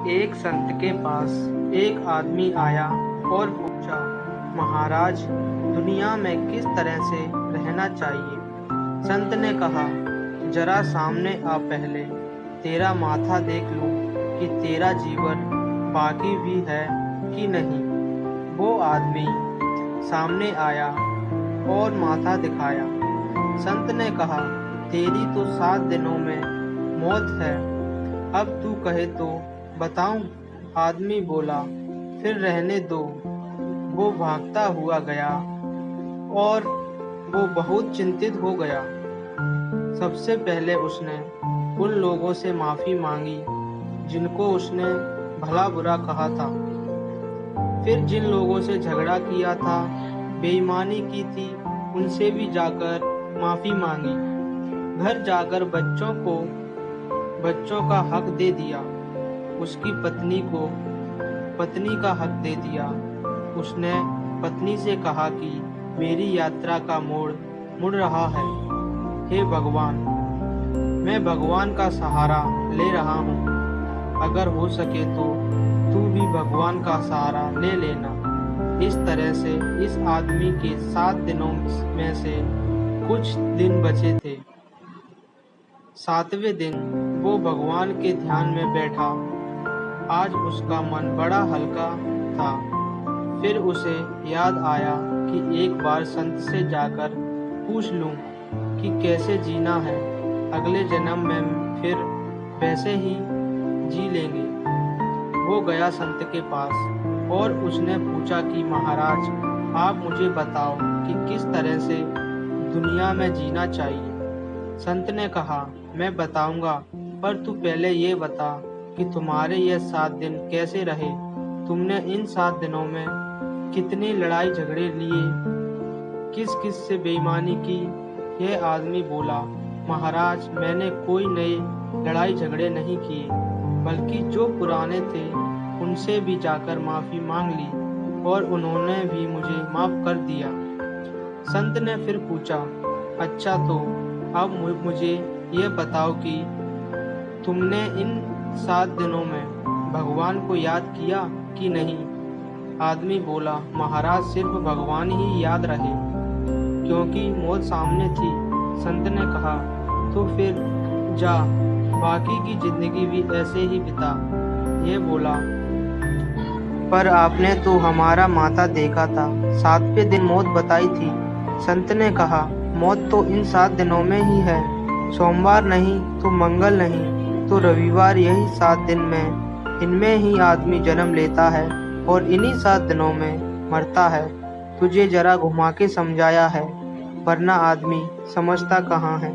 एक संत के पास एक आदमी आया और पूछा, महाराज, दुनिया में किस तरह से रहना चाहिए। संत ने कहा, जरा सामने आ, पहले तेरा माथा देख लूं कि तेरा जीवन बाकी भी है कि नहीं। वो आदमी सामने आया और माथा दिखाया। संत ने कहा, तेरी तो 7 दिनों में मौत है, अब तू कहे तो बताऊं। आदमी बोला, फिर रहने दो। वो भागता हुआ गया और वो बहुत चिंतित हो गया। सबसे पहले उसने उन लोगों से माफ़ी मांगी जिनको उसने भला बुरा कहा था। फिर जिन लोगों से झगड़ा किया था, बेईमानी की थी, उनसे भी जाकर माफ़ी मांगी। घर जाकर बच्चों का हक दे दिया। उसकी पत्नी को पत्नी का हक दे दिया। उसने पत्नी से कहा कि मेरी यात्रा का मोड़ मुड़ रहा है। हे भगवान, मैं भगवान का सहारा ले रहा हूँ। अगर हो सके तो तू भी भगवान का सहारा ले लेना। इस तरह से इस आदमी के 7 दिनों में से कुछ दिन बचे थे। 7वें दिन वो भगवान के ध्यान में बैठा। आज उसका मन बड़ा हल्का था। फिर उसे याद आया कि एक बार संत से जाकर पूछ लूं कि कैसे जीना है। अगले जन्म में फिर वैसे ही जी लेंगे। वो गया संत के पास और उसने पूछा कि महाराज, आप मुझे बताओ कि किस तरह से दुनिया में जीना चाहिए। संत ने कहा, मैं बताऊंगा, पर तू पहले ये बता कि तुम्हारे ये 7 दिन कैसे रहे। तुमने इन 7 दिनों में कितनी लड़ाई झगड़े लिए, किस किस से बेईमानी की। यह आदमी बोला, महाराज, मैंने कोई नए लड़ाई झगड़े नहीं किए, बल्कि जो पुराने थे उनसे भी जाकर माफ़ी मांग ली और उन्होंने भी मुझे माफ़ कर दिया। संत ने फिर पूछा, अच्छा, तो अब मुझे ये बताओ कि तुमने इन 7 दिनों में भगवान को याद किया कि नहीं। आदमी बोला, महाराज, सिर्फ भगवान ही याद रहे, क्योंकि मौत सामने थी। संत ने कहा, तो फिर जा, बाकी की जिंदगी भी ऐसे ही बिता। ये बोला, पर आपने तो हमारा माता देखा था, 7वें दिन मौत बताई थी। संत ने कहा, मौत तो इन 7 दिनों में ही है। सोमवार नहीं तो मंगल नहीं तो रविवार, यही 7 दिन में इनमें ही आदमी जन्म लेता है और इन्हीं 7 दिनों में मरता है। तुझे जरा घुमा के समझाया है, वरना आदमी समझता कहाँ है।